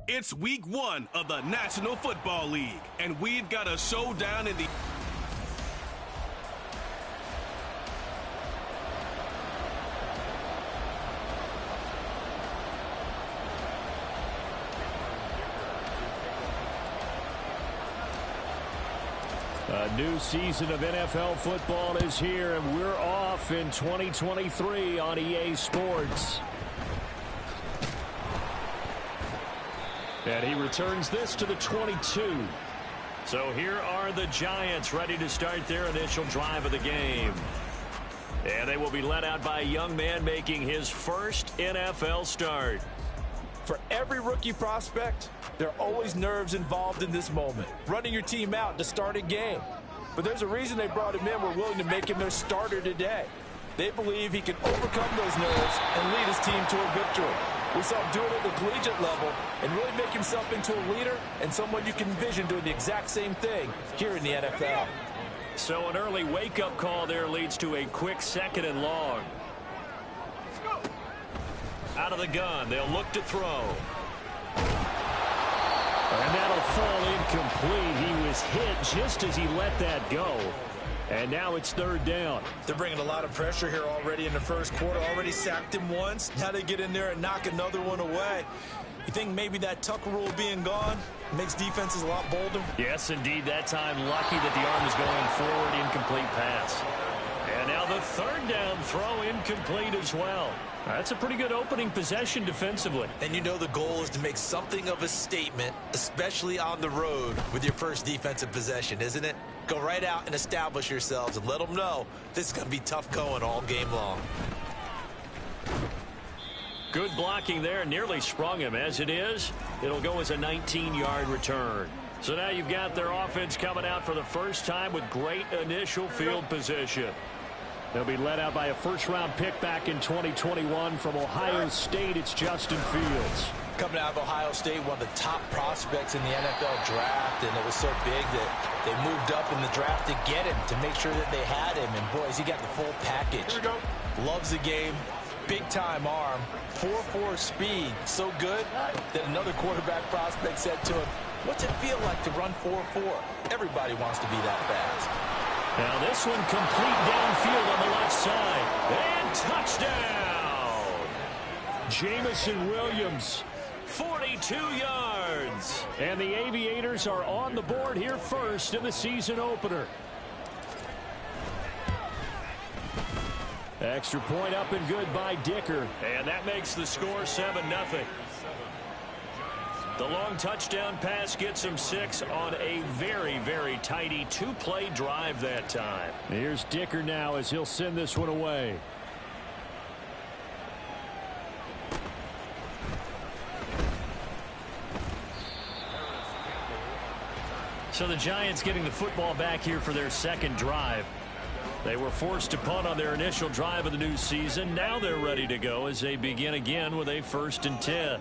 It's week 1 of the National Football League, and we've got a showdown in the A new season of NFL football is here, and we're off in 2023 on EA Sports. And he returns this to the 22. So here are the Giants ready to start their initial drive of the game. And they will be led out by a young man making his first NFL start. For every rookie prospect, there are always nerves involved in this moment. Running your team out to start a game. But there's a reason they brought him in. We're willing to make him their starter today. They believe he can overcome those nerves and lead his team to a victory. We saw him do it at the collegiate level and really make himself into a leader and someone you can envision doing the exact same thing here in the NFL. So an early wake-up call there leads to a quick 2nd and long. Out of the gun, they'll look to throw. And that'll fall incomplete. He was hit just as he let that go. And now it's 3rd down. They're bringing a lot of pressure here already in the first quarter. Already sacked him once. Now they get in there and knock another one away. You think maybe that Tucker rule being gone makes defenses a lot bolder? Yes, indeed. That time lucky that the arm is going forward. Incomplete pass. And now the 3rd down throw incomplete as well. That's a pretty good opening possession defensively. And you know the goal is to make something of a statement, especially on the road with your first defensive possession, isn't it? Go right out and establish yourselves and let them know this is going to be tough going all game long. Good blocking there. Nearly sprung him. As it is, it'll go as a 19-yard return. So now you've got their offense coming out for the first time with great initial field position. They'll be led out by a first-round pick back in 2021 from Ohio State. It's Justin Fields. Coming out of Ohio State, one of the top prospects in the NFL draft, and it was so big that they moved up in the draft to get him, to make sure that they had him. And, boys, he got the full package. Here we go. Loves the game. Big-time arm. 4.4 speed. So good that another quarterback prospect said to him, "What's it feel like to run 4.4? Everybody wants to be that fast." Now this one complete downfield on the left side. And touchdown! Jamison Williams, 42 yards. And the Aviators are on the board here first in the season opener. Extra point up and good by Dicker. And that makes the score 7-0. The long touchdown pass gets him 6 on a very, very tidy 2-play drive that time. Here's Dicker now as he'll send this one away. So the Giants getting the football back here for their 2nd drive. They were forced to punt on their initial drive of the new season. Now they're ready to go as they begin again with a 1st and 10.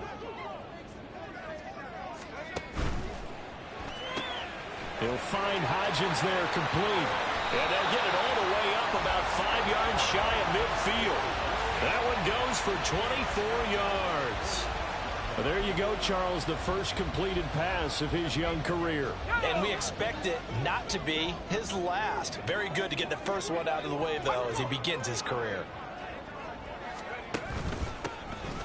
He'll find Hodgins there complete. And they'll get it all the way up about 5 yards shy of midfield. That one goes for 24 yards. Well, there you go, Charles, the first completed pass of his young career. And we expect it not to be his last. Very good to get the first one out of the way, though, as he begins his career.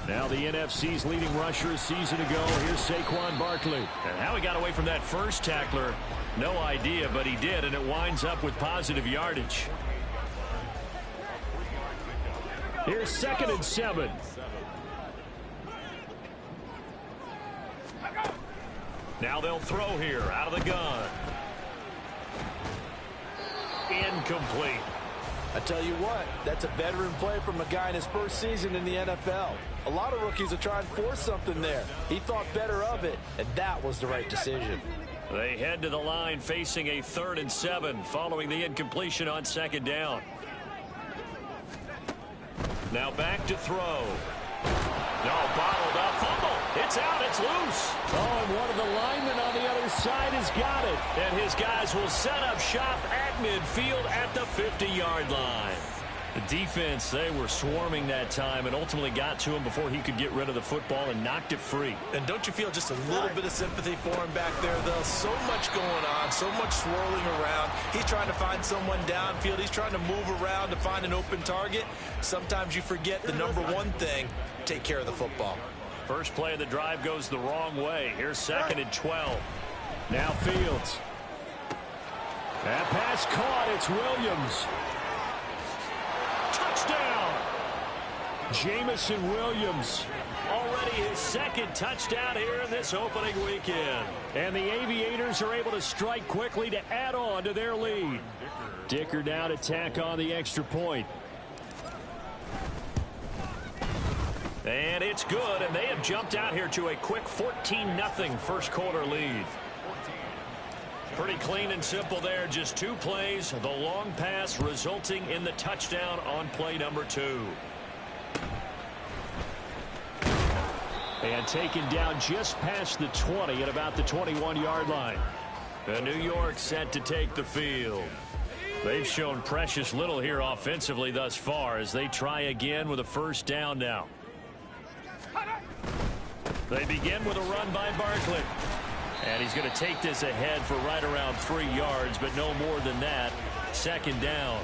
Now the NFC's leading rusher a season ago. Here's Saquon Barkley. And how he got away from that first tackler, no idea, but he did, and it winds up with positive yardage. Here's 2nd and 7. Now they'll throw here out of the gun. Incomplete. I tell you what, that's a veteran play from a guy in his first season in the NFL. A lot of rookies will try and force something there. He thought better of it, and that was the right decision. They head to the line facing a 3rd and 7 following the incompletion on 2nd down. Now back to throw. No, bottled up. Fumble. It's out. It's loose. Oh, and one of the linemen on the other side has got it. And his guys will set up shop at midfield at the 50-yard line. The defense, they were swarming that time and ultimately got to him before he could get rid of the football and knocked it free. And don't you feel just a little bit of sympathy for him back there, though? So much going on, so much swirling around. He's trying to find someone downfield. He's trying to move around to find an open target. Sometimes you forget the number one thing, take care of the football. First play of the drive goes the wrong way. Here's 2nd and 12. Now Fields. That pass caught. It's Williams. Touchdown! Jamison Williams. Already his 2nd touchdown here in this opening weekend. And the Aviators are able to strike quickly to add on to their lead. Dicker now to tack on the extra point. And it's good, and they have jumped out here to a quick 14-0 first quarter lead. Pretty clean and simple there. Just 2 plays. The long pass resulting in the touchdown on play number 2. And taken down just past the 20 at about the 21-yard line. And New York set to take the field. They've shown precious little here offensively thus far as they try again with a first down now. They begin with a run by Barkley. And he's going to take this ahead for right around 3 yards, but no more than that. 2nd down.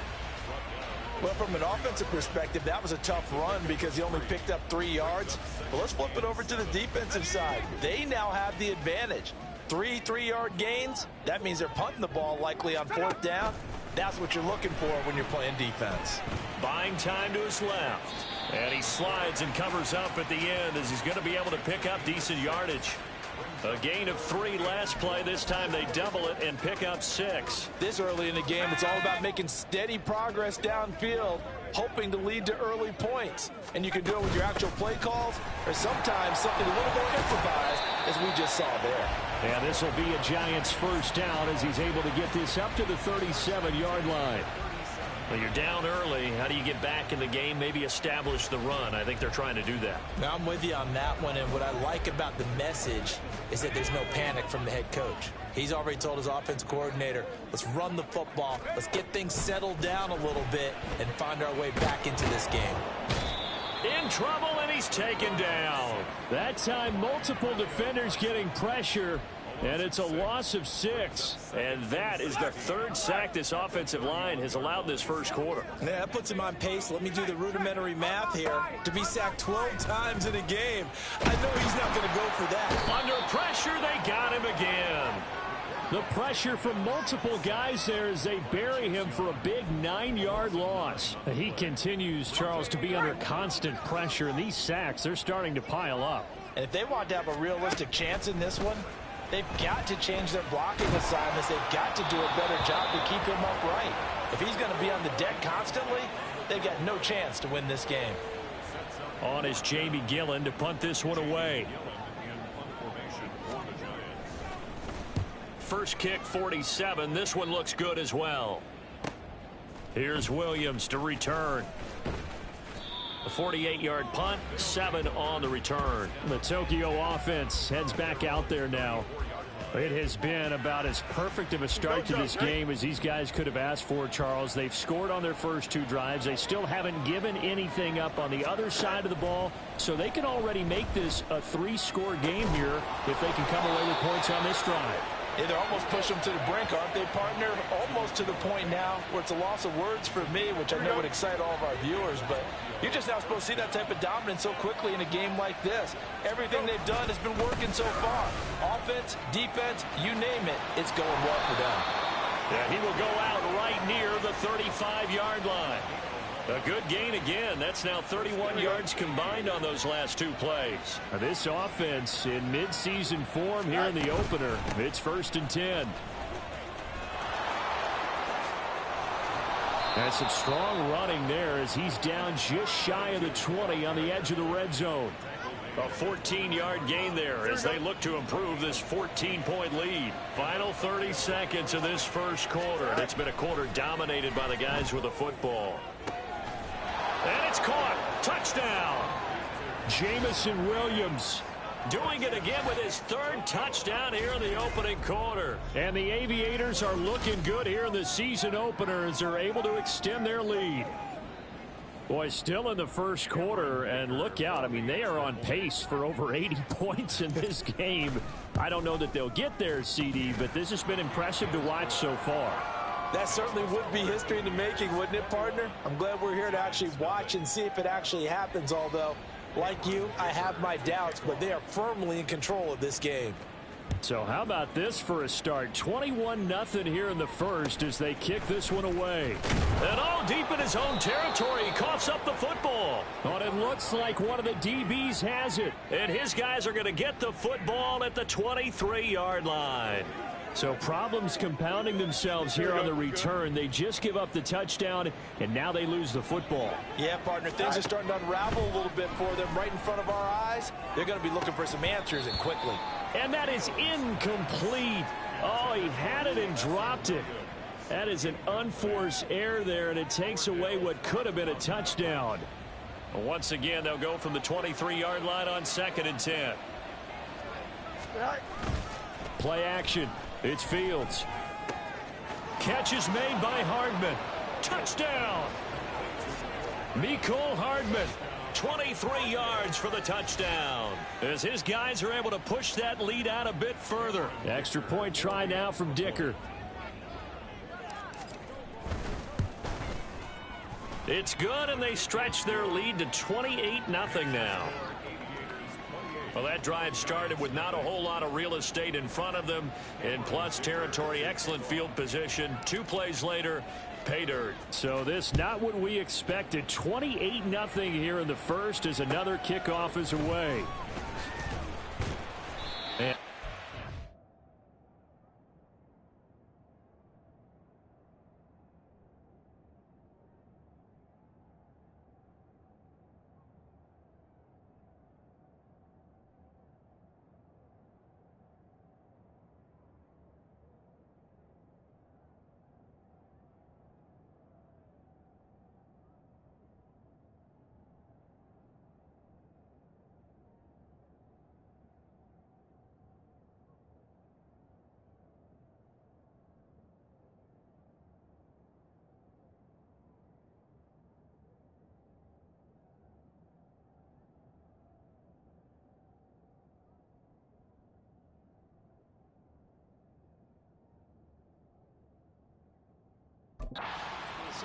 Well, from an offensive perspective, that was a tough run because he only picked up 3 yards. But let's flip it over to the defensive side. They now have the advantage. 3 3-yard gains. That means they're punting the ball likely on 4th down. That's what you're looking for when you're playing defense. Buying time to his left. And he slides and covers up at the end as he's going to be able to pick up decent yardage. A gain of 3 last play. This time they double it and pick up 6. This early in the game, it's all about making steady progress downfield, hoping to lead to early points. And you can do it with your actual play calls or sometimes something a little more improvised, as we just saw there. And this will be a Giants first down as he's able to get this up to the 37-yard line. Well, you're down early. How do you get back in the game? Maybe establish the run. I think they're trying to do that. Now, I'm with you on that one, and what I like about the message is that there's no panic from the head coach. He's already told his offense coordinator, let's run the football, let's get things settled down a little bit and find our way back into this game. In trouble, and he's taken down. That time, multiple defenders getting pressure. And it's a loss of 6. And that is the 3rd sack this offensive line has allowed this first quarter. Yeah, that puts him on pace. Let me do the rudimentary math here. To be sacked 12 times in a game, I know he's not going to go for that. Under pressure, they got him again. The pressure from multiple guys there as they bury him for a big 9-yard loss. He continues, Charles, to be under constant pressure. And these sacks, they're starting to pile up. And if they want to have a realistic chance in this one, they've got to change their blocking assignments. They've got to do a better job to keep him upright. If he's going to be on the deck constantly, they've got no chance to win this game. On is Jamie Gillen to punt this one away. First kick, 47. This one looks good as well. Here's Williams to return. A 48-yard punt, 7 on the return. The Tokyo offense heads back out there now. It has been about as perfect of a start to this game as these guys could have asked for, Charles. They've scored on their first 2 drives. They still haven't given anything up on the other side of the ball, so they can already make this a 3-score game here if they can come away with points on this drive. Yeah, they're almost pushing them to the brink, aren't they, partner? Almost to the point now where it's a loss of words for me, which I know would excite all of our viewers, but you're just not supposed to see that type of dominance so quickly in a game like this. Everything they've done has been working so far. Offense, defense, you name it, it's going well for them. Yeah, he will go out right near the 35-yard line. A good gain again. That's now 31 yards combined on those last 2 plays. This offense in midseason form here in the opener. It's 1st and 10. That's some strong running there as he's down just shy of the 20 on the edge of the red zone. A 14-yard gain there as they look to improve this 14-point lead. Final 30 seconds of this first quarter. And it's been a quarter dominated by the guys with the football. And it's caught. Touchdown. Jamison Williams doing it again with his 3rd touchdown here in the opening quarter. And the Aviators are looking good here in the season opener as they're able to extend their lead. Boy, still in the first quarter, and look out. I mean, they are on pace for over 80 points in this game. I don't know that they'll get there, CD, but this has been impressive to watch so far. That certainly would be history in the making, wouldn't it, partner? I'm glad we're here to actually watch and see if it actually happens, although, like you, I have my doubts, but they are firmly in control of this game. So how about this for a start? 21-0 here in the first as they kick this one away. And all deep in his own territory, he coughs up the football. But it looks like one of the DBs has it. And his guys are going to get the football at the 23-yard line. So problems compounding themselves here on the return. They just give up the touchdown, and now they lose the football. Yeah, partner, things are starting to unravel a little bit for them right in front of our eyes. They're going to be looking for some answers, and quickly. And that is incomplete. Oh, he had it and dropped it. That is an unforced error there, and it takes away what could have been a touchdown. Once again, they'll go from the 23-yard line on 2nd and 10. Play action. It's Fields. Catch is made by Hardman. Touchdown. Mecole Hardman. 23 yards for the touchdown as his guys are able to push that lead out a bit further. Extra point try now from Dicker. It's good, and they stretch their lead to 28-0 now. Well, that drive started with not a whole lot of real estate in front of them, and plus territory, excellent field position. 2 plays later, pay dirt. So this not what we expected. 28-0 here in the first as another kickoff is away. And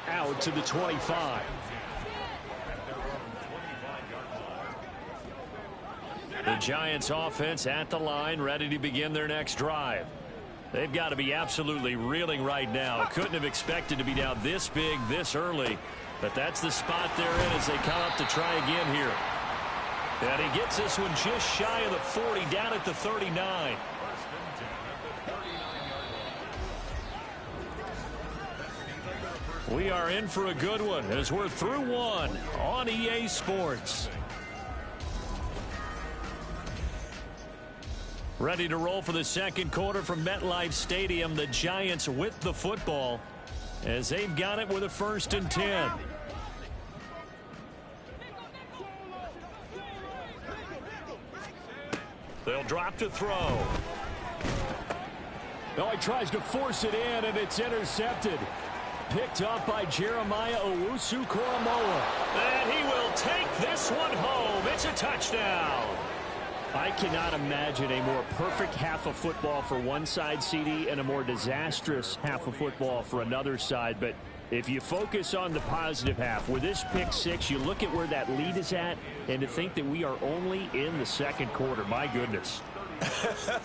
out to the 25. The Giants offense at the line, ready to begin their next drive. They've got to be absolutely reeling right now. Couldn't have expected to be down this big this early, but that's the spot they're in as they come up to try again here. And he gets this one just shy of the 40, down at the 39. We are in for a good one as we're through one on EA Sports. Ready to roll for the second quarter from MetLife Stadium. The Giants with the football as they've got it with a 1st and 10. They'll drop to throw. Oh, he tries to force it in, and it's intercepted. Picked up by Jeremiah Owusu-Koramoah. And he will take this one home. It's a touchdown. I cannot imagine a more perfect half of football for one side, CD, and a more disastrous half of football for another side. But if you focus on the positive half, with this pick 6, you look at where that lead is at, and to think that we are only in the second quarter. My goodness.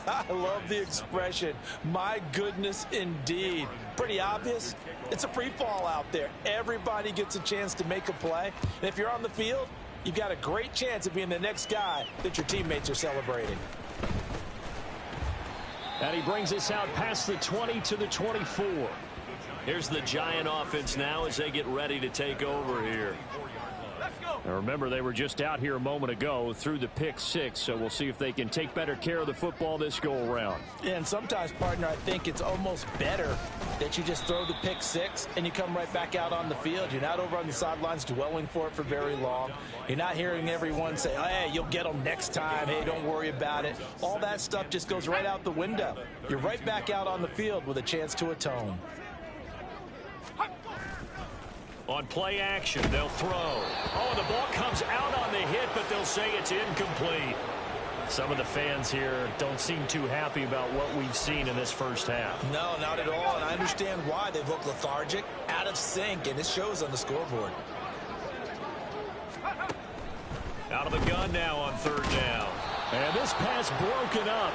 I love the expression, my goodness indeed. Pretty obvious. It's a free fall out there. Everybody gets a chance to make a play. And if you're on the field, you've got a great chance of being the next guy that your teammates are celebrating. And he brings us out past the 20 to the 24. Here's the Giant offense now as they get ready to take over here. Now remember, they were just out here a moment ago through the pick 6, so we'll see if they can take better care of the football this go-around. Yeah, and sometimes, partner, I think it's almost better that you just throw the pick 6 and you come right back out on the field. You're not over on the sidelines dwelling for it for very long. You're not hearing everyone say, hey, you'll get them next time. Hey, don't worry about it. All that stuff just goes right out the window. You're right back out on the field with a chance to atone. On play action, they'll throw. Oh, and the ball comes out on the hit, but they'll say it's incomplete. Some of the fans here don't seem too happy about what we've seen in this first half. No, not at all, and I understand why. They've looked lethargic, out of sync, and it shows on the scoreboard. Out of the gun now on third down. And this pass broken up.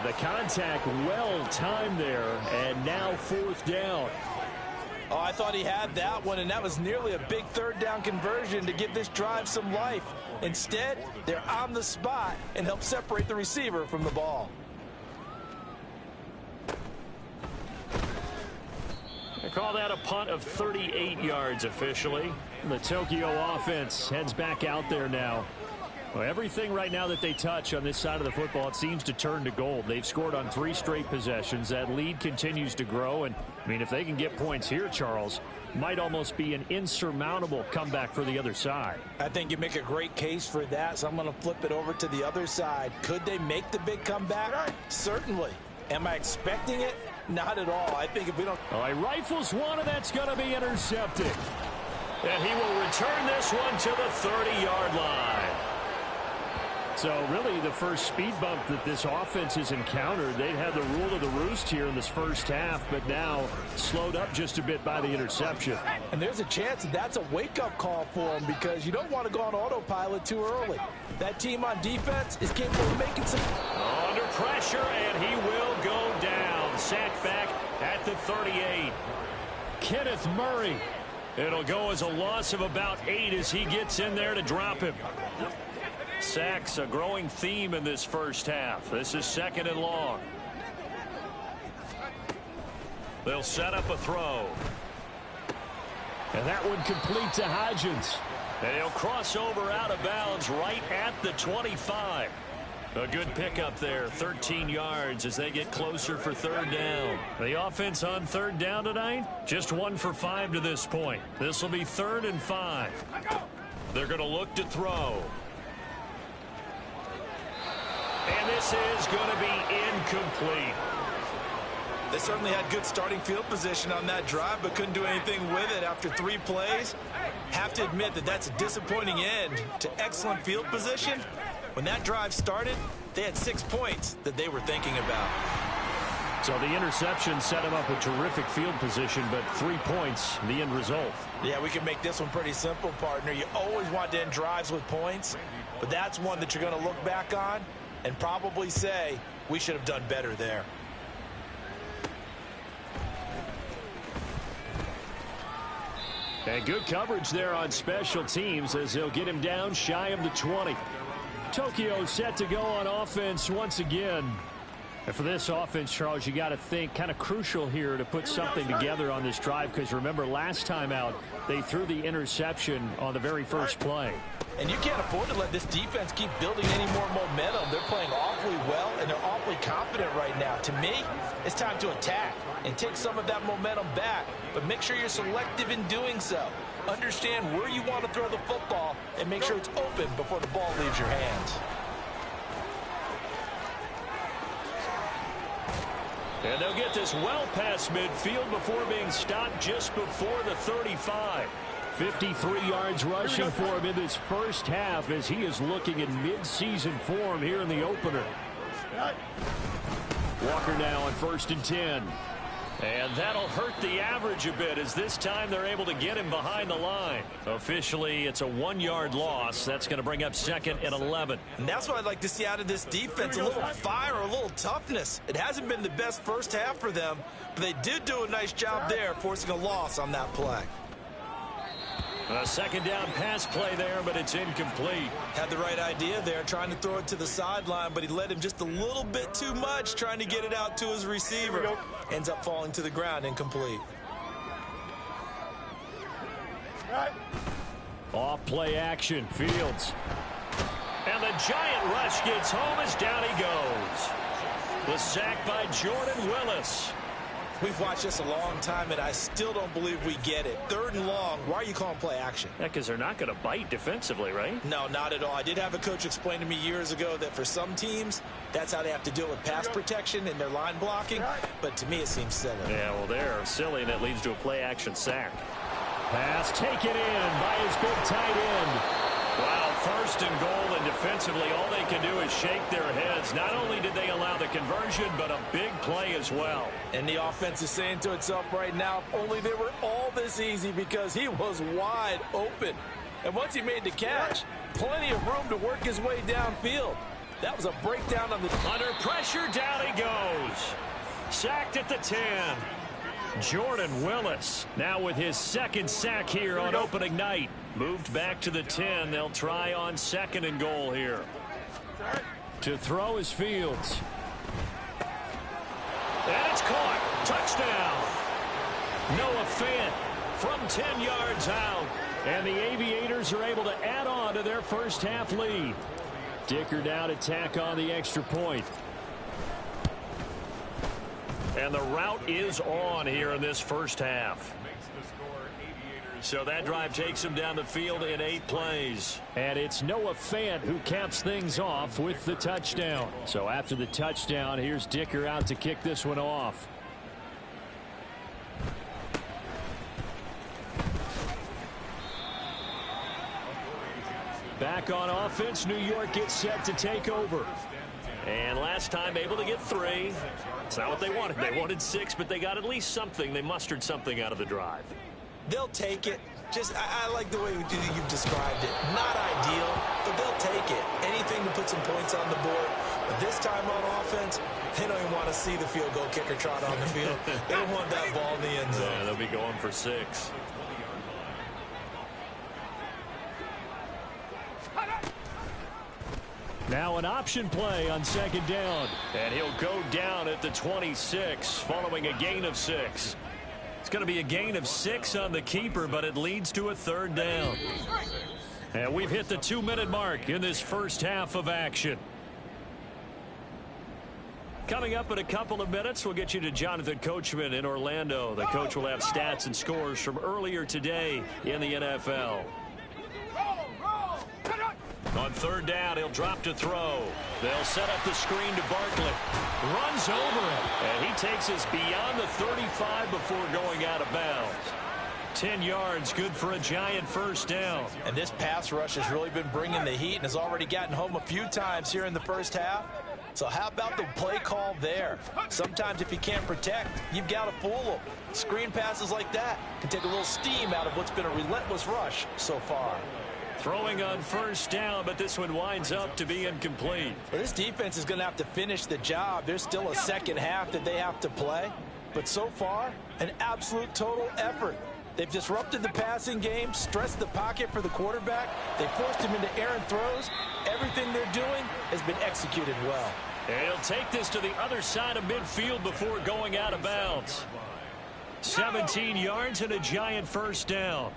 The contact well timed there, and now fourth down. Oh, I thought he had that one, and that was nearly a big third down conversion to give this drive some life. Instead, they're on the spot and help separate the receiver from the ball. They call that a punt of 38 yards officially. The Tokyo offense heads back out there now. Well, everything right now that they touch on this side of the football, it seems to turn to gold. They've scored on 3 straight possessions. That lead continues to grow. And, I mean, if they can get points here, Charles, might almost be an insurmountable comeback for the other side. I think you make a great case for that, so I'm going to flip it over to the other side. Could they make the big comeback? Certainly. Am I expecting it? Not at all. I think if we don't... All right, rifles one, and that's going to be intercepted. And he will return this one to the 30-yard line. So really the first speed bump that this offense has encountered, they've had the rule of the roost here in this first half, but now slowed up just a bit by the interception. And there's a chance that that's a wake-up call for them because you don't want to go on autopilot too early. That team on defense is capable of making some... Under pressure, and he will go down. Sacked back at the 38. Kenneth Murray. It'll go as a loss of about 8 as he gets in there to drop him. Sacks, a growing theme in this first half. This is second and long. They'll set up a throw. And that one complete to Hodgins. And he'll cross over out of bounds right at the 25. A good pickup there, 13 yards as they get closer for third down. The offense on third down tonight, just 1 for 5 to this point. This will be 3rd and 5. They're going to look to throw. And this is going to be incomplete. They certainly had good starting field position on that drive, but couldn't do anything with it after 3 plays. Have to admit that that's a disappointing end to excellent field position. When that drive started, they had 6 points that they were thinking about. So the interception set him up with terrific field position, but 3 points, the end result. Yeah, we can make this one pretty simple, partner. You always want to end drives with points, but that's one that you're going to look back on and probably say, we should have done better there. And good coverage there on special teams as they'll get him down shy of the 20. Tokyo set to go on offense once again. And for this offense, Charles, you got to think kind of crucial here to put something together on this drive, because remember last time out they threw the interception on the very first play. And you can't afford to let this defense keep building any more momentum. They're playing awfully well, and they're awfully confident right now. To me, it's time to attack and take some of that momentum back, but make sure you're selective in doing so. Understand where you want to throw the football and make sure it's open before the ball leaves your hands. And they'll get this well past midfield before being stopped just before the 35. 53 yards rushing for him in this first half as he is looking in mid-season form here in the opener. Walker now on 1st and 10. And that'll hurt the average a bit as this time they're able to get him behind the line. Officially, it's a 1-yard loss. That's going to bring up 2nd and 11. And that's what I'd like to see out of this defense, a little fire, a little toughness. It hasn't been the best first half for them, but they did do a nice job there forcing a loss on that play. A 2nd down pass play there, but it's incomplete. Had the right idea there, trying to throw it to the sideline, but he led him just a little bit too much, trying to get it out to his receiver. Ends up falling to the ground, incomplete. Off play action, Fields. And the giant rush gets home as down he goes. The sack by Jordan Willis. We've watched this a long time, and I still don't believe we get it. 3rd and long, why are you calling play action? Yeah, because they're not going to bite defensively, right? No, not at all. I did have a coach explain to me years ago that for some teams, that's how they have to deal with pass protection and their line blocking. But to me, it seems silly. Yeah, well, they're silly, and it leads to a play action sack. Pass taken in by his big tight end. Wow, first and goal, and defensively all they can do is shake their heads. Not only did they allow the conversion, but a big play as well. And the offense is saying to itself right now, if only they were all this easy, because he was wide open. And once he made the catch, plenty of room to work his way downfield. That was a breakdown on the... Under pressure, down he goes. Sacked at the 10. Jordan Willis now with his second sack here on opening night. Moved back to the 10. They'll try on second and goal here. To throw is Fields. And it's caught. Touchdown. Noah Fant from 10 yards out. And the Aviators are able to add on to their first half lead. Dicker now to tack on the extra point. And the route is on here in this first half. So that drive takes him down the field in 8 plays. And it's Noah Fant who caps things off with the touchdown. So after the touchdown, here's Dicker out to kick this one off. Back on offense, New York gets set to take over. And last time able to get 3. It's not what they wanted. They wanted 6, but they got at least something. They mustered something out of the drive. They'll take it. I like the way you've described it. Not ideal, but they'll take it. Anything to put some points on the board. But this time on offense, they don't even want to see the field goal kicker trot on the field. They don't want that ball in the end zone. Yeah, they'll be going for 6. Now an option play on second down. And he'll go down at the 26 following a gain of 6. It's going to be a gain of 6 on the keeper, but it leads to a 3rd down. And we've hit the 2-minute mark in this first half of action. Coming up in a couple of minutes, we'll get you to Jonathan Coachman in Orlando. The coach will have stats and scores from earlier today in the NFL. On 3rd down, he'll drop to throw. They'll set up the screen to Barkley. Runs over it. And he takes us beyond the 35 before going out of bounds. 10 yards, good for a giant first down. And this pass rush has really been bringing the heat and has already gotten home a few times here in the first half. So how about the play call there? Sometimes if you can't protect, you've got to fool them. Screen passes like that can take a little steam out of what's been a relentless rush so far. Throwing on 1st down, but this one winds up to be incomplete. Well, this defense is going to have to finish the job. There's still a second half that they have to play. But so far, an absolute total effort. They've disrupted the passing game, stressed the pocket for the quarterback. They forced him into errant throws. Everything they're doing has been executed well. And he'll take this to the other side of midfield before going out of bounds. 17 yards and a giant first down.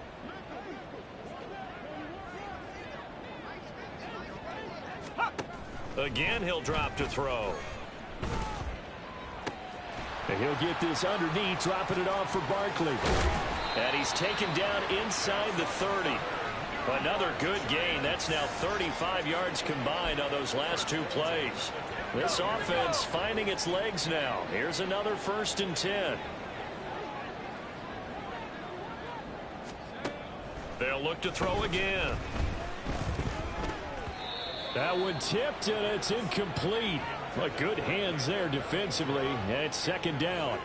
Again, he'll drop to throw. And he'll get this underneath, dropping it off for Barkley. And he's taken down inside the 30. Another good gain. That's now 35 yards combined on those last 2 plays. This offense finding its legs now. Here's another 1st and 10. They'll look to throw again. That one tipped, and it's incomplete. But good hands there defensively, and it's 2nd down.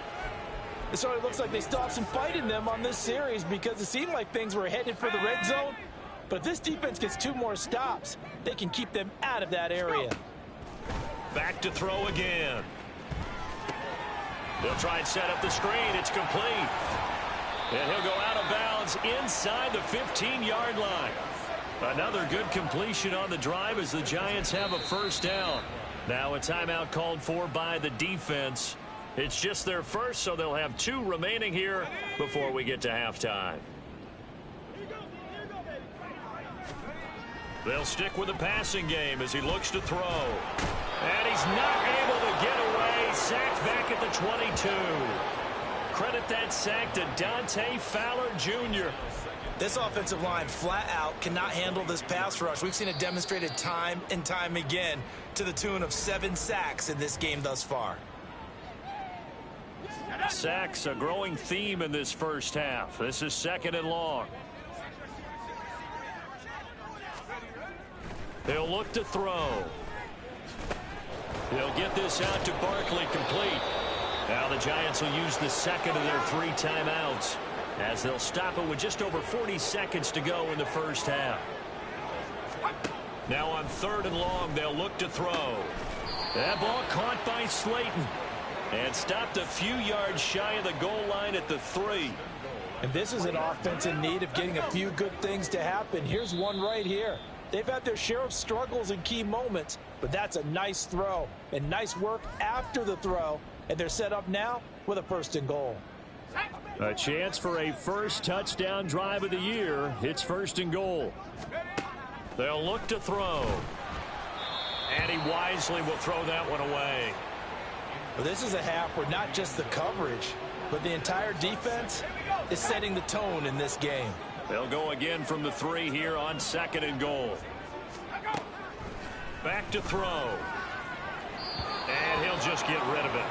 It sort of looks like they still have some fight in them on this series because it seemed like things were headed for the red zone. But if this defense gets 2 more stops, they can keep them out of that area. Back to throw again. They'll try and set up the screen. It's complete. And he'll go out of bounds inside the 15-yard line. Another good completion on the drive as the Giants have a 1st down. Now a timeout called for by the defense. It's just their first, so they'll have 2 remaining here before we get to halftime. They'll stick with the passing game as he looks to throw. And he's not able to get away. Sacked back at the 22. Credit that sack to Dante Fowler Jr. This offensive line flat out cannot handle this pass rush. We've seen it demonstrated time and time again to the tune of 7 sacks in this game thus far. Sacks a growing theme in this first half. This is 2nd and long. He'll look to throw. He'll get this out to Barkley, complete. Now the Giants will use the second of their 3 timeouts as they'll stop it with just over 40 seconds to go in the first half. Now on 3rd and long, they'll look to throw. That ball caught by Slayton and stopped a few yards shy of the goal line at the 3. And this is an offense in need of getting a few good things to happen. Here's one right here. They've had their share of struggles in key moments, but that's a nice throw and nice work after the throw. And they're set up now with a 1st and goal. A chance for a first touchdown drive of the year. It's 1st and goal. They'll look to throw. And he wisely will throw that one away. Well, this is a half where not just the coverage, but the entire defense is setting the tone in this game. They'll go again from the 3 here on 2nd and goal. Back to throw. And he'll just get rid of it.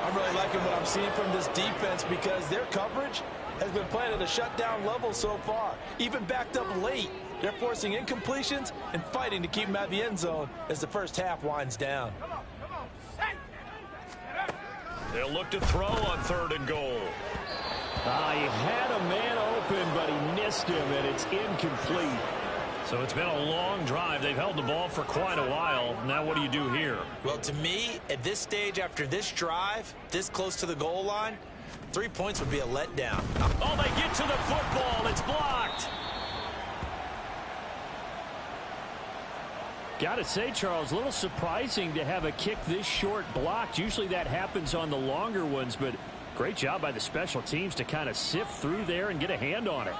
I'm really liking what I'm seeing from this defense because their coverage has been playing at a shutdown level so far. Even backed up late, they're forcing incompletions and fighting to keep them out of the end zone as the first half winds down. They'll look to throw on 3rd and goal. He had a man open, but he missed him, and it's incomplete. So it's been a long drive. They've held the ball for quite a while. Now what do you do here? Well, to me, at this stage after this drive, this close to the goal line, 3 points would be a letdown. Oh, they get to the football. It's blocked. Got to say, Charles, a little surprising to have a kick this short blocked. Usually that happens on the longer ones, but great job by the special teams to kind of sift through there and get a hand on it.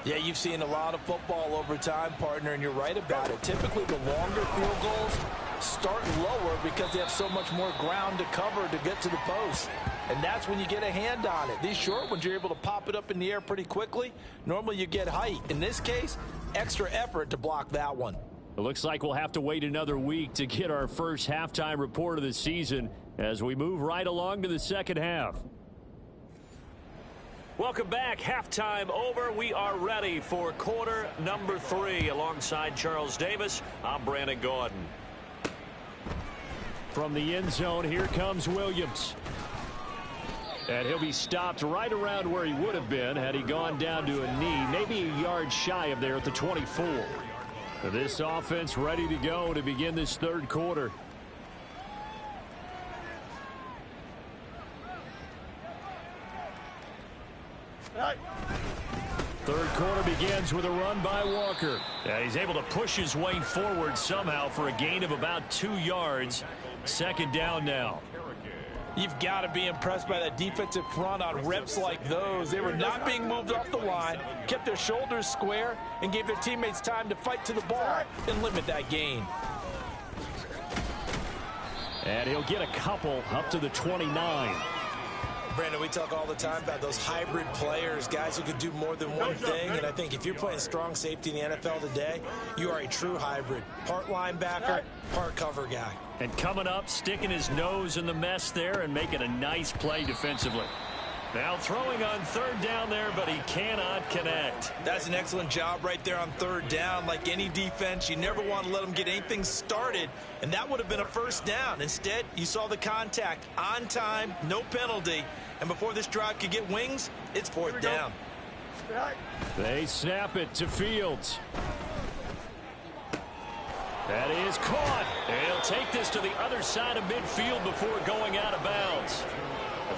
Yeah, you've seen a lot of football over time, partner, and you're right about it. Typically, the longer field goals start lower because they have so much more ground to cover to get to the post. And that's when you get a hand on it. These short ones, you're able to pop it up in the air pretty quickly. Normally, you get height. In this case, extra effort to block that one. It looks like we'll have to wait another week to get our first halftime report of the season as we move right along to the second half. Welcome back. Halftime over. We are ready for quarter number 3. Alongside Charles Davis, I'm Brandon Gordon. From the end zone, here comes Williams. And he'll be stopped right around where he would have been had he gone down to a knee, maybe a yard shy of there at the 24. This offense ready to go to begin this 3rd quarter. Third quarter begins with a run by Walker. Yeah, he's able to push his way forward somehow for a gain of about 2 yards. 2nd down now. You've got to be impressed by that defensive front on reps like those. They were not being moved off the line, kept their shoulders square, and gave their teammates time to fight to the ball and limit that gain. And he'll get a couple up to the 29. Brandon, we talk all the time about those hybrid players, guys who could do more than one thing. And I think if you're playing strong safety in the NFL today, you are a true hybrid. Part linebacker, part cover guy. And coming up, sticking his nose in the mess there and making a nice play defensively. Now throwing on 3rd down there, but he cannot connect. That's an excellent job right there on 3rd down. Like any defense, you never want to let them get anything started, and that would have been a 1st down. Instead, you saw the contact on time, no penalty, and before this drive could get wings, it's 4th down. They snap it to Fields. That is caught. He'll take this to the other side of midfield before going out of bounds.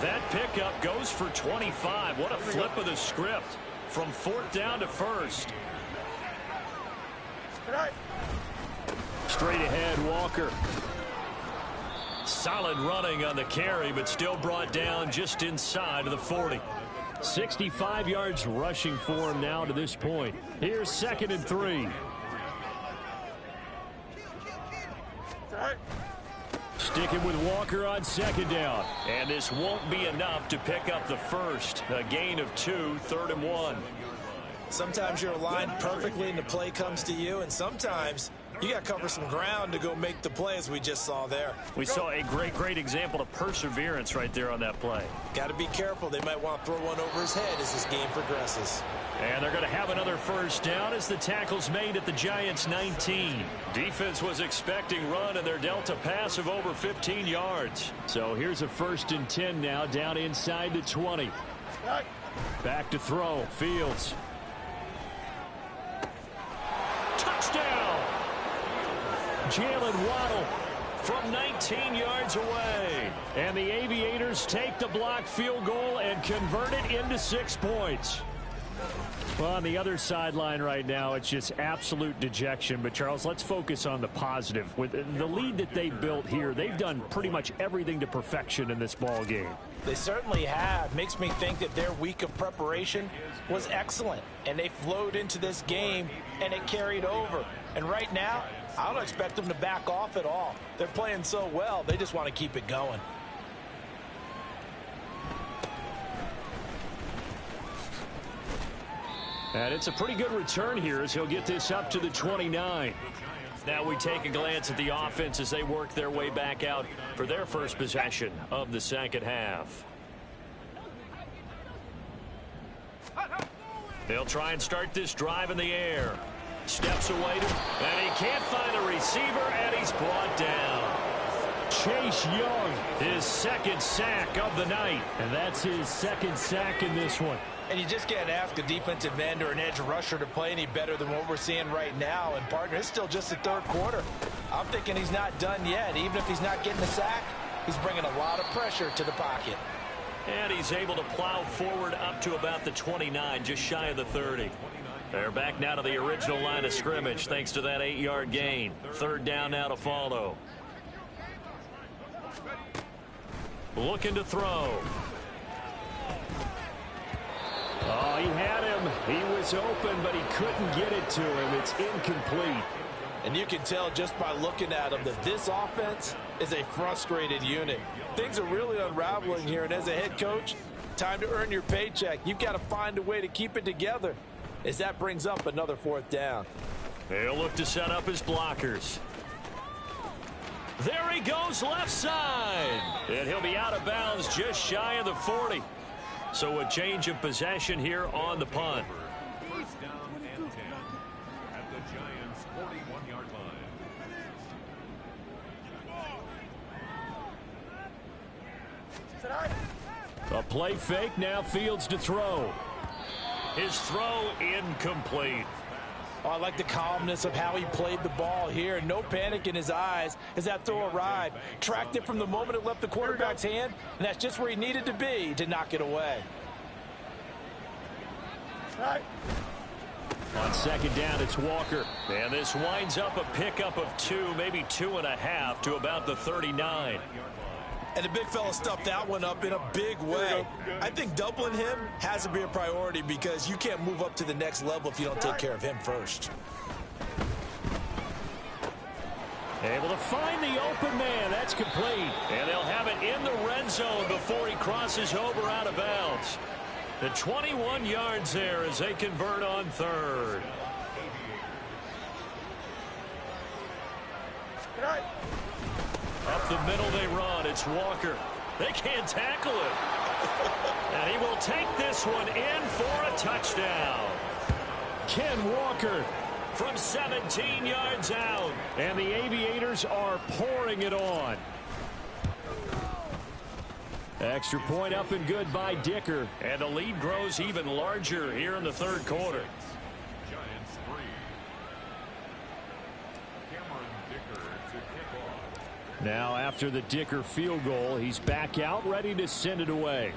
That pickup goes for 25. What a flip of the script from 4th down to 1st. Straight ahead, Walker. Solid running on the carry, but still brought down just inside of the 40. 65 yards rushing for him now to this point. Here's 2nd and 3. Sticking with Walker on 2nd down. And this won't be enough to pick up the 1st. A gain of 2, 3rd and 1. Sometimes you're aligned perfectly and the play comes to you, and sometimes You got to cover some ground to go make the plays we just saw there. We saw a great example of perseverance right there on that play. Got to be careful. They might want to throw one over his head as this game progresses. And they're going to have another first down as the tackle's made at the Giants' 19. Defense was expecting run, and they're dealt a pass of over 15 yards. So here's a 1st and 10 now, down inside the 20. Back to throw. Fields. Touchdown! Jalen Waddle from 19 yards away. And the Aviators take the blocked field goal and convert it into 6 points. Well, on the other sideline right now, it's just absolute dejection. But, Charles, let's focus on the positive. With the lead that they built here, they've done pretty much everything to perfection in this ball game. They certainly have. Makes me think that their week of preparation was excellent. And they flowed into this game, and it carried over. And right now, I don't expect them to back off at all. They're playing so well, they just want to keep it going. And it's a pretty good return here as he'll get this up to the 29. Now we take a glance at the offense as they work their way back out for their first possession of the second half. They'll try and start this drive in the air. Steps away and he can't find a receiver, and he's brought down. Chase Young, his second sack of the night. And that's his second sack in this one. And you just can't ask a defensive end or an edge rusher to play any better than what we're seeing right now. And, partner, it's still just the third quarter. I'm thinking he's not done yet. Even if he's not getting a sack, he's bringing a lot of pressure to the pocket. And he's able to plow forward up to about the 29, just shy of the 30. They're back now to the original line of scrimmage thanks to that 8-yard gain. Third down now to follow. Looking to throw. Oh, he had him. He was open, but he couldn't get it to him. It's incomplete. And you can tell just by looking at him that this offense is a frustrated unit. Things are really unraveling here, and as a head coach, time to earn your paycheck. You've got to find a way to keep it together as that brings up another 4th down. They'll look to set up his blockers. There he goes left side. And he'll be out of bounds just shy of the 40. So a change of possession here on the punt. First down and 10 at the Giants' 41-yard line. A play fake, now Fields to throw. His throw incomplete. Oh, I like the calmness of how he played the ball here. No panic in his eyes as that throw arrived. Tracked it from the moment it left the quarterback's hand, and that's just where he needed to be to knock it away. On second down, it's Walker. And this winds up a pickup of 2, maybe 2.5 to about the 39. And the big fella stuffed that one up in a big way. I think doubling him has to be a priority because you can't move up to the next level if you don't take care of him first. Able to find the open man. That's complete. And they'll have it in the red zone before he crosses over out of bounds. The 21 yards there as they convert on third. Up the middle they run. It's Walker. They can't tackle him. And he will take this one in for a touchdown. Ken Walker from 17 yards out. And the Aviators are pouring it on. Extra point up and good by Dicker. And the lead grows even larger here in the third quarter. Giants 3. Cameron Dicker to kick off. Now after the Dicker field goal, he's back out ready to send it away.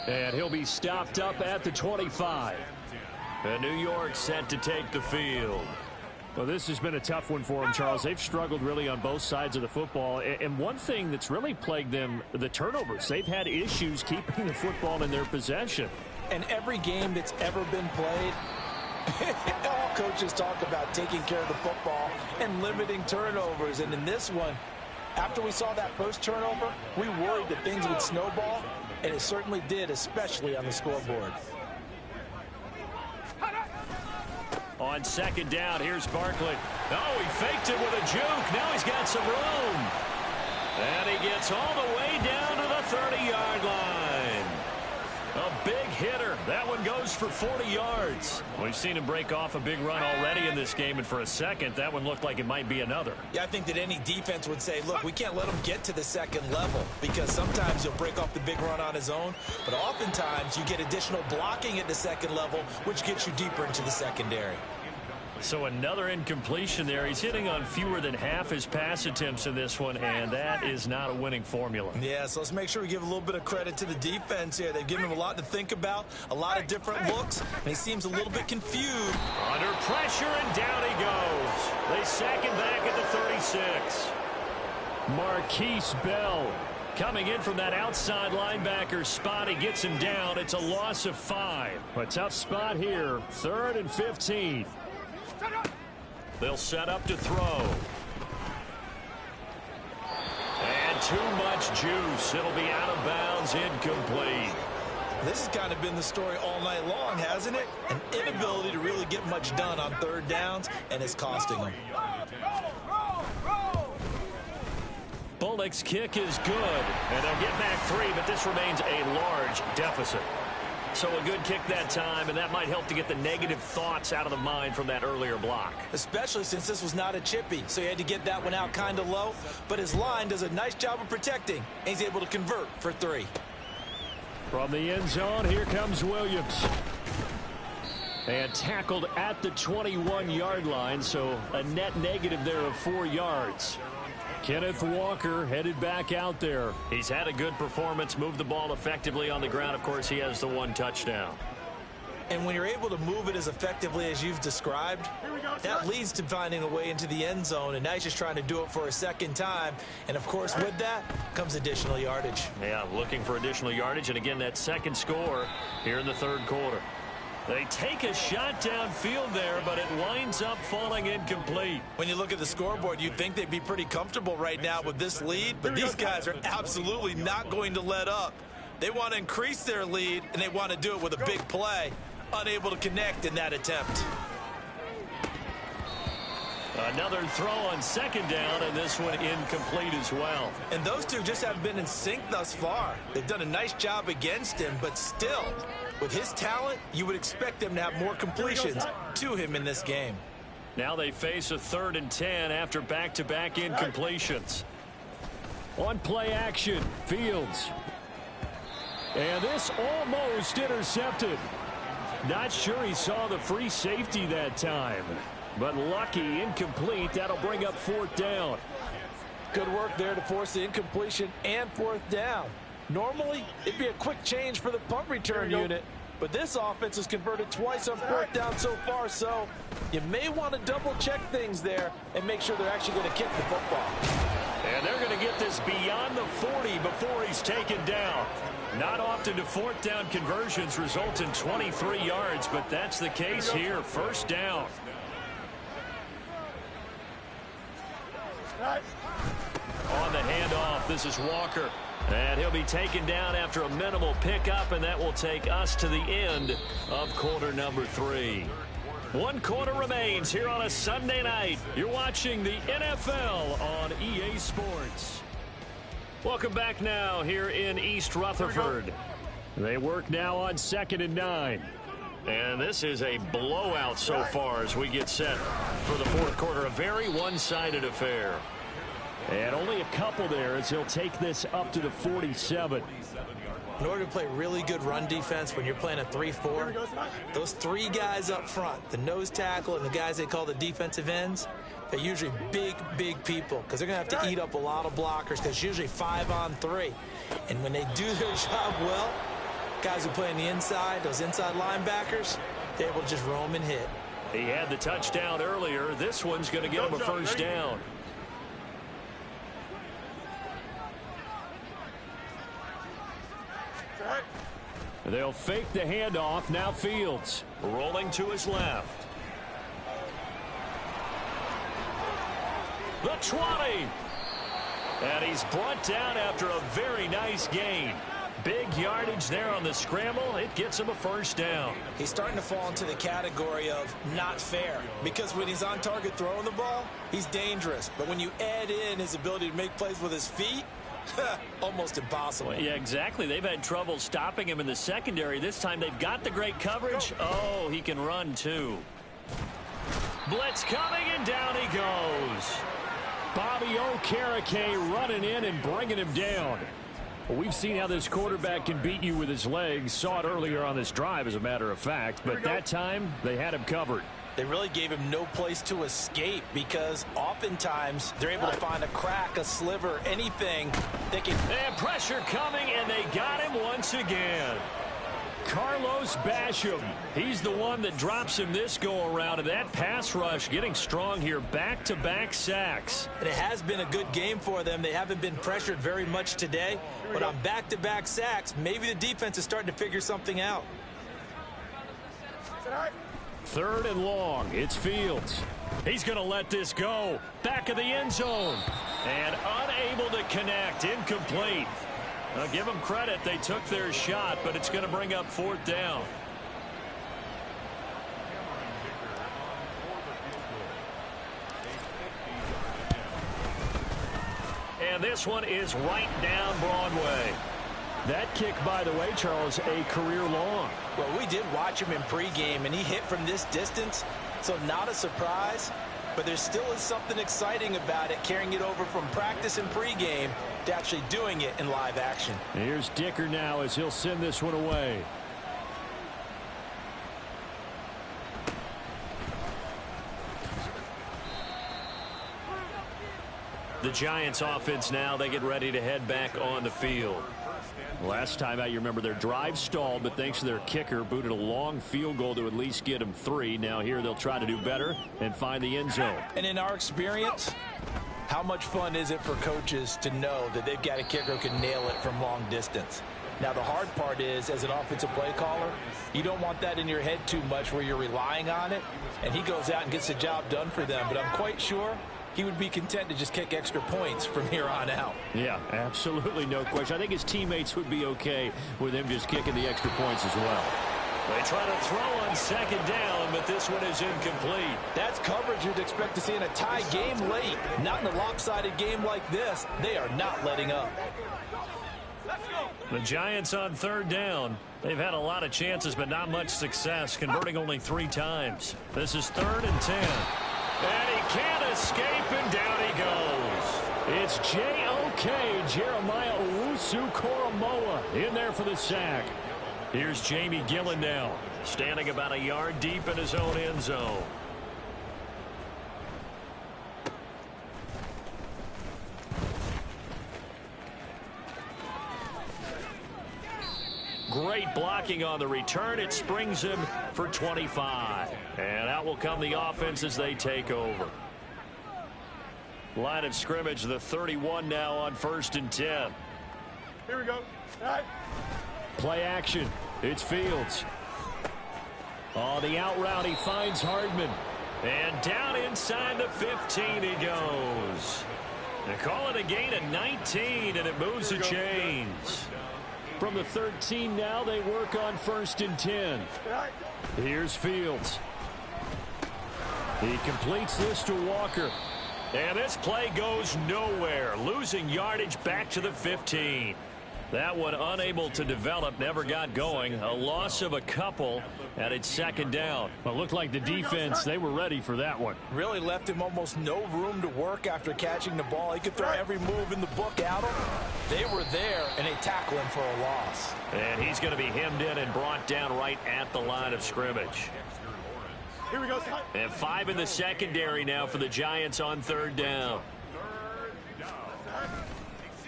And he'll be stopped up at the 25. And New York set to take the field. Well, this has been a tough one for them, Charles. They've struggled really on both sides of the football. And one thing that's really plagued them, the turnovers. They've had issues keeping the football in their possession. And every game that's ever been played, all coaches talk about taking care of the football and limiting turnovers. And in this one, after we saw that first turnover, we worried that things would snowball, and it certainly did, especially on the scoreboard. On second down, here's Barkley. Oh, he faked it with a juke. Now he's got some room. And he gets all the way down to the 30-yard line. A big hitter. That one goes for 40 yards. We've seen him break off a big run already in this game, and for a second, that one looked like it might be another. Yeah, I think that any defense would say, look, we can't let him get to the second level, because sometimes he'll break off the big run on his own, but oftentimes you get additional blocking at the second level, which gets you deeper into the secondary. So another incompletion there. He's hitting on fewer than half his pass attempts in this one, and that is not a winning formula. Yeah, so let's make sure we give a little bit of credit to the defense here. They've given him a lot to think about, a lot of different looks, and he seems a little bit confused. Under pressure, and down he goes. They sack him back at the 36. Marquise Bell coming in from that outside linebacker spot. He gets him down. It's a loss of 5. A tough spot here. 3rd and 15. They'll set up to throw. And too much juice. It'll be out of bounds, incomplete. This has kind of been the story all night long, hasn't it? An inability to really get much done on third downs, and it's costing them. Bullock's kick is good, and they'll get back 3, but this remains a large deficit. So a good kick that time, and that might help to get the negative thoughts out of the mind from that earlier block. Especially since this was not a chippy, so he had to get that one out kind of low. But his line does a nice job of protecting, and he's able to convert for 3. From the end zone, here comes Williams. And tackled at the 21-yard line, so a net negative there of 4 yards. Kenneth Walker headed back out there. He's had a good performance, moved the ball effectively on the ground. Of course, he has the 1 touchdown. And when you're able to move it as effectively as you've described, that leads to finding a way into the end zone. And now he's just trying to do it for a second time. And, of course, with that comes additional yardage. Yeah, looking for additional yardage. And, again, that second score here in the third quarter. They take a shot downfield there, but it winds up falling incomplete. When you look at the scoreboard, you'd think they'd be pretty comfortable right now with this lead, but these guys are absolutely not going to let up. They want to increase their lead, and they want to do it with a big play. Unable to connect in that attempt. Another throw on second down, and this one incomplete as well. And those two just haven't been in sync thus far. They've done a nice job against him, but still, with his talent, you would expect them to have more completions to him in this game. Now they face a 3rd and 10 after back-to-back incompletions. On play action, Fields. And this almost intercepted. Not sure he saw the free safety that time. But lucky, incomplete. That'll bring up 4th down. Good work there to force the incompletion and 4th down. Normally, it'd be a quick change for the punt return unit, but this offense has converted twice on 4th down so far, so you may want to double-check things there and make sure they're actually going to kick the football. And they're going to get this beyond the 40 before he's taken down. Not often do 4th down conversions result in 23 yards, but that's the case here. 1st down. On the handoff, this is Walker. And he'll be taken down after a minimal pickup, and that will take us to the end of quarter number 3. 1 quarter remains here on a Sunday night. You're watching the NFL on EA Sports. Welcome back now here in East Rutherford. They work now on 2nd and 9. And this is a blowout so far as we get set for the 4th quarter. A very one-sided affair. And only a couple there as he'll take this up to the 47. In order to play really good run defense when you're playing a 3-4, those 3 guys up front, the nose tackle and the guys they call the defensive ends, they're usually big, big people because they're going to have to eat up a lot of blockers because it's usually 5-on-3. And when they do their job well, guys who play on the inside, those inside linebackers, they're able to just roam and hit. He had the touchdown earlier. This one's going to get him a 1st down. They'll fake the handoff. Now Fields. Rolling to his left. The 20. And he's brought down after a very nice gain. Big yardage there on the scramble. It gets him a first down. He's starting to fall into the category of not fair, because when he's on target throwing the ball, he's dangerous. But when you add in his ability to make plays with his feet, almost impossible. Well, yeah, exactly. They've had trouble stopping him in the secondary. This time they've got the great coverage. Oh, he can run too. Blitz coming, and down he goes. Bobby Okereke running in and bringing him down. Well, we've seen how this quarterback can beat you with his legs. Saw it earlier on this drive, as a matter of fact. But that time, they had him covered. They really gave him no place to escape, because oftentimes they're able to find a crack, a sliver, anything. They can. And pressure coming, and they got him once again. Carlos Basham. He's the one that drops him this go-around, and that pass rush getting strong here. Back-to-back sacks. And it has been a good game for them. They haven't been pressured very much today, but on back-to-back sacks, maybe the defense is starting to figure something out. 3rd and long. It's Fields. He's going to let this go. Back of the end zone. And unable to connect. Incomplete. Now, give them credit. They took their shot, but it's going to bring up 4th down. And this one is right down Broadway. That kick, by the way, Charles, a career long. Well, we did watch him in pregame, and he hit from this distance, so not a surprise. But there still is something exciting about it, carrying it over from practice and pregame to actually doing it in live action. Here's Dicker now as he'll send this one away. The Giants offense now, they get ready to head back on the field. Last time out, you remember their drive stalled, but thanks to their kicker, booted a long field goal to at least get them 3. Now here they'll try to do better and find the end zone. And in our experience, how much fun is it for coaches to know that they've got a kicker who can nail it from long distance? Now, the hard part is, as an offensive play caller, you don't want that in your head too much where you're relying on it, and he goes out and gets the job done for them. But I'm quite sure he would be content to just kick extra points from here on out. Yeah, absolutely no question. I think his teammates would be okay with him just kicking the extra points as well. They try to throw on 2nd down, but this one is incomplete. That's coverage you'd expect to see in a tie game late. Not in a lopsided game like this. They are not letting up. The Giants on 3rd down. They've had a lot of chances, but not much success, converting only 3 times. This is 3rd and 10. And he can't escape, and down he goes. It's J.O.K. Jeremiah Owusu-Koramoah in there for the sack. Here's Jamie Gillen now, standing about a yard deep in his own end zone. Great blocking on the return. It springs him for 25. And out will come the offense as they take over. Line of scrimmage, the 31 now on 1st and 10. Here we go. All right. Play action. It's Fields. On the out route, he finds Hardman. And down inside the 15 he goes. They call it a gain of 19, and it moves the chains. From the 13 now, they work on 1st and 10. Here's Fields. He completes this to Walker. And this play goes nowhere. Losing yardage back to the 15. That one unable to develop, never got going. A loss of a couple, and it's 2nd down. Well, it looked like the defense, they were ready for that one. Really left him almost no room to work after catching the ball. He could throw every move in the book at him. They were there, and they tackle him for a loss. And he's going to be hemmed in and brought down right at the line of scrimmage. Here we go. And 5 in the secondary now for the Giants on 3rd down.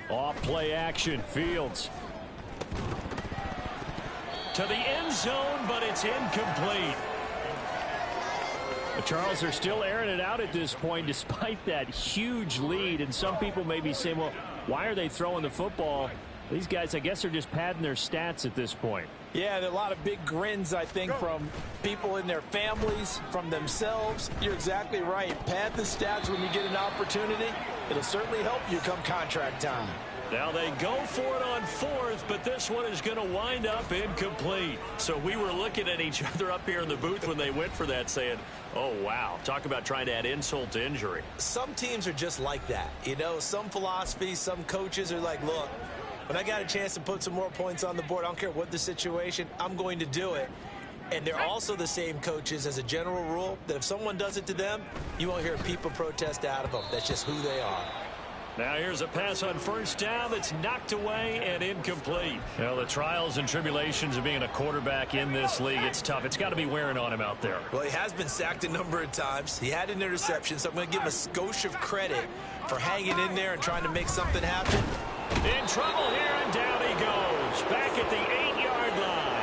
Off play action. Fields. To the end zone, but it's incomplete. Charles, they're still airing it out at this point despite that huge lead. And some people may be saying, well, why are they throwing the football? These guys, I guess, are just padding their stats at this point. Yeah, there are a lot of big grins, I think, from people in their families, from themselves. You're exactly right. Pad the stats when you get an opportunity. It'll certainly help you come contract time. Now they go for it on fourth, but this one is going to wind up incomplete. So we were looking at each other up here in the booth when they went for that saying, oh, wow, talk about trying to add insult to injury. Some teams are just like that. You know, some philosophies, some coaches are like, look, when I got a chance to put some more points on the board, I don't care what the situation, I'm going to do it. And they're also the same coaches as a general rule that if someone does it to them, you won't hear people protest out of them. That's just who they are. Now here's a pass on first down that's knocked away and incomplete. You know, the trials and tribulations of being a quarterback in this league, it's tough. It's got to be wearing on him out there. Well, he has been sacked a number of times. He had an interception, so I'm going to give him a skosh of credit for hanging in there and trying to make something happen. In trouble here, and down he goes. Back at the 8-yard line.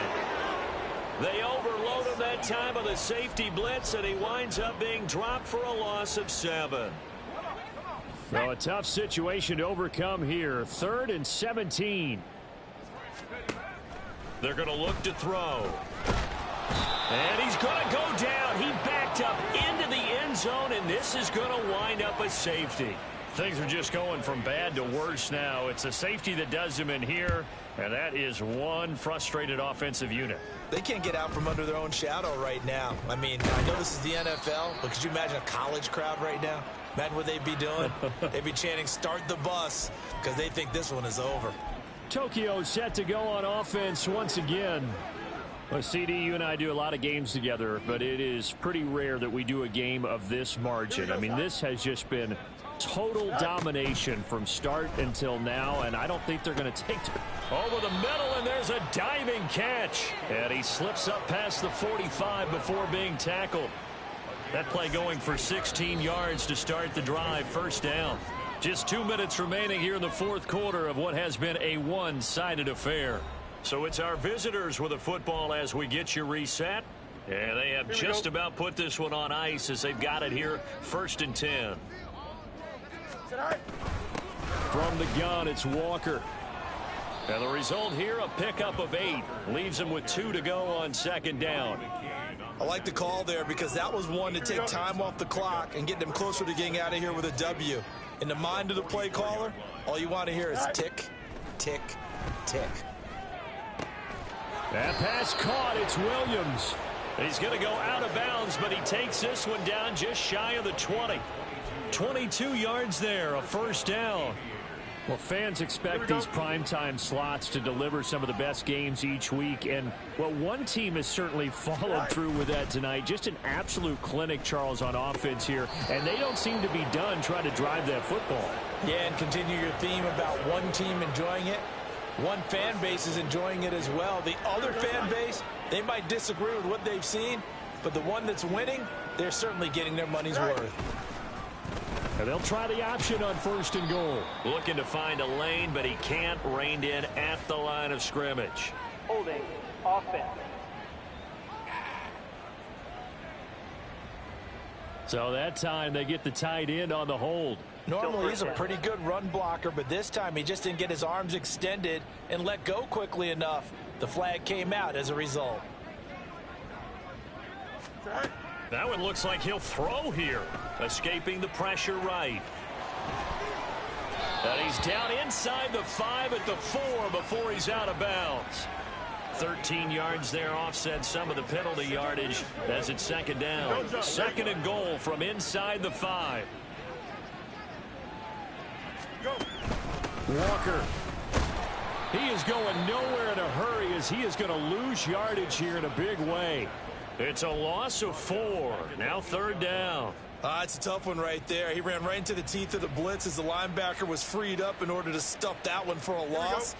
They overload him that time of the safety blitz, and he winds up being dropped for a loss of 7. So a tough situation to overcome here. 3rd and 17. They're going to look to throw. And he's going to go down. He backed up into the end zone, and this is going to wind up a safety. Things are just going from bad to worse now. It's a safety that does them in here, and that is one frustrated offensive unit. They can't get out from under their own shadow right now. I mean, I know this is the NFL, but could you imagine a college crowd right now? Imagine what they'd be doing. They'd be chanting, start the bus, because they think this one is over. Tokyo set to go on offense once again. Well, CD, you and I do a lot of games together, but it is pretty rare that we do a game of this margin. I mean, this has just been total domination from start until now, and I don't think they're going to take it. Over the middle, and there's a diving catch. And he slips up past the 45 before being tackled. That play going for 16 yards to start the drive. First down. Just 2 minutes remaining here in the fourth quarter of what has been a one-sided affair. So it's our visitors with a football as we get you reset. And they have just about put this one on ice as they've got it here. 1st and 10. From the gun, it's Walker. And the result here, a pickup of 8. Leaves him with 2 to go on 2nd down. I like the call there because that was one to take time off the clock and get them closer to getting out of here with a W. In the mind of the play caller, all you want to hear is tick, tick, tick. That pass caught. It's Williams. He's going to go out of bounds, but he takes this one down just shy of the 20. 22 yards there, a first down. Well, fans expect these primetime slots to deliver some of the best games each week. And, well, one team has certainly followed through with that tonight. Just an absolute clinic, Charles, on offense here. And they don't seem to be done trying to drive that football. Yeah, and continue your theme about one team enjoying it. One fan base is enjoying it as well. The other fan base, they might disagree with what they've seen. But the one that's winning, they're certainly getting their money's worth. And they'll try the option on 1st and goal. Looking to find a lane, but he can't. Reined in at the line of scrimmage. Holding offense. So that time they get the tight end on the hold. Normally he's a pretty good run blocker, but this time he just didn't get his arms extended and let go quickly enough. The flag came out as a result. That one looks like he'll throw here. Escaping the pressure right. And he's down inside the 5 at the 4 before he's out of bounds. 13 yards there, offset some of the penalty yardage as it's 2nd down. 2nd and goal from inside the 5. Walker. He is going nowhere in a hurry as he is going to lose yardage here in a big way. It's a loss of 4. Now 3rd down. It's a tough one right there. He ran right into the teeth of the blitz as the linebacker was freed up in order to stuff that one for a loss.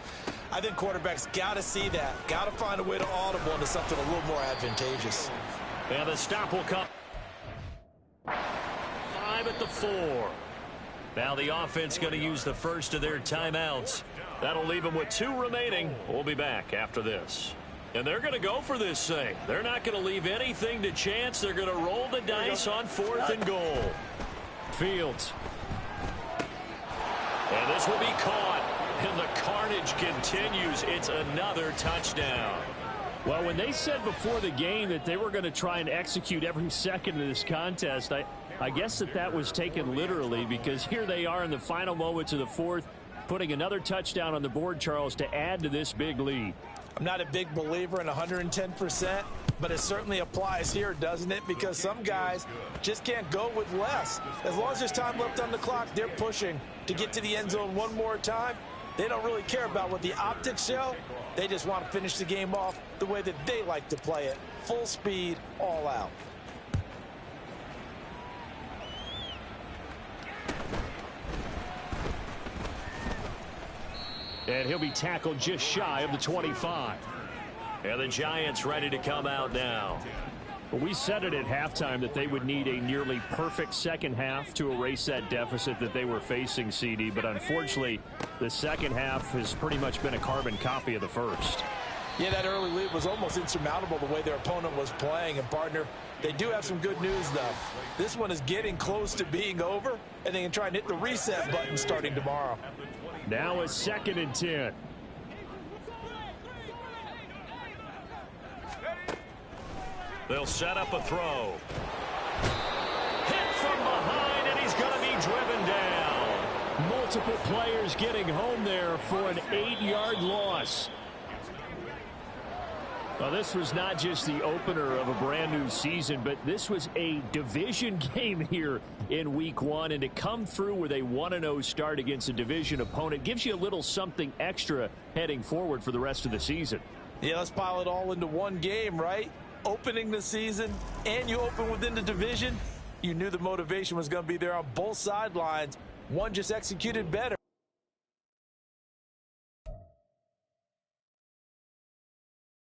I think quarterbacks got to see that. Got to find a way to audible into something a little more advantageous. And the stop will come. 5 at the 4. Now the offense going to use the first of their timeouts. That'll leave them with 2 remaining. We'll be back after this. And they're going to go for this thing. They're not going to leave anything to chance. They're going to roll the dice on 4th and goal. Fields. And this will be caught. And the carnage continues. It's another touchdown. Well, when they said before the game that they were going to try and execute every second of this contest, I guess that was taken literally, because here they are in the final moments of the 4th. putting another touchdown on the board, Charles, to add to this big lead. I'm not a big believer in 110%, but it certainly applies here, doesn't it? Because some guys just can't go with less. As long as there's time left on the clock, they're pushing to get to the end zone one more time. They don't really care about what the optics show. They just want to finish the game off the way that they like to play it. Full speed, all out. And he'll be tackled just shy of the 25. And the Giants ready to come out now. We said it at halftime that they would need a nearly perfect second half to erase that deficit that they were facing, CD. But unfortunately, the second half has pretty much been a carbon copy of the first. Yeah, that early lead was almost insurmountable the way their opponent was playing. And, partner, they do have some good news, though. This one is getting close to being over, and they can try and hit the reset button starting tomorrow. Now it's 2nd and 10. They'll set up a throw. Hit from behind, and he's going to be driven down. Multiple players getting home there for an 8-yard loss. Well, this was not just the opener of a brand new season, but this was a division game here in week 1. And to come through with a 1-0 start against a division opponent gives you a little something extra heading forward for the rest of the season. Yeah, let's pile it all into one game, right? Opening the season, and you open within the division. You knew the motivation was going to be there on both sidelines. One just executed better.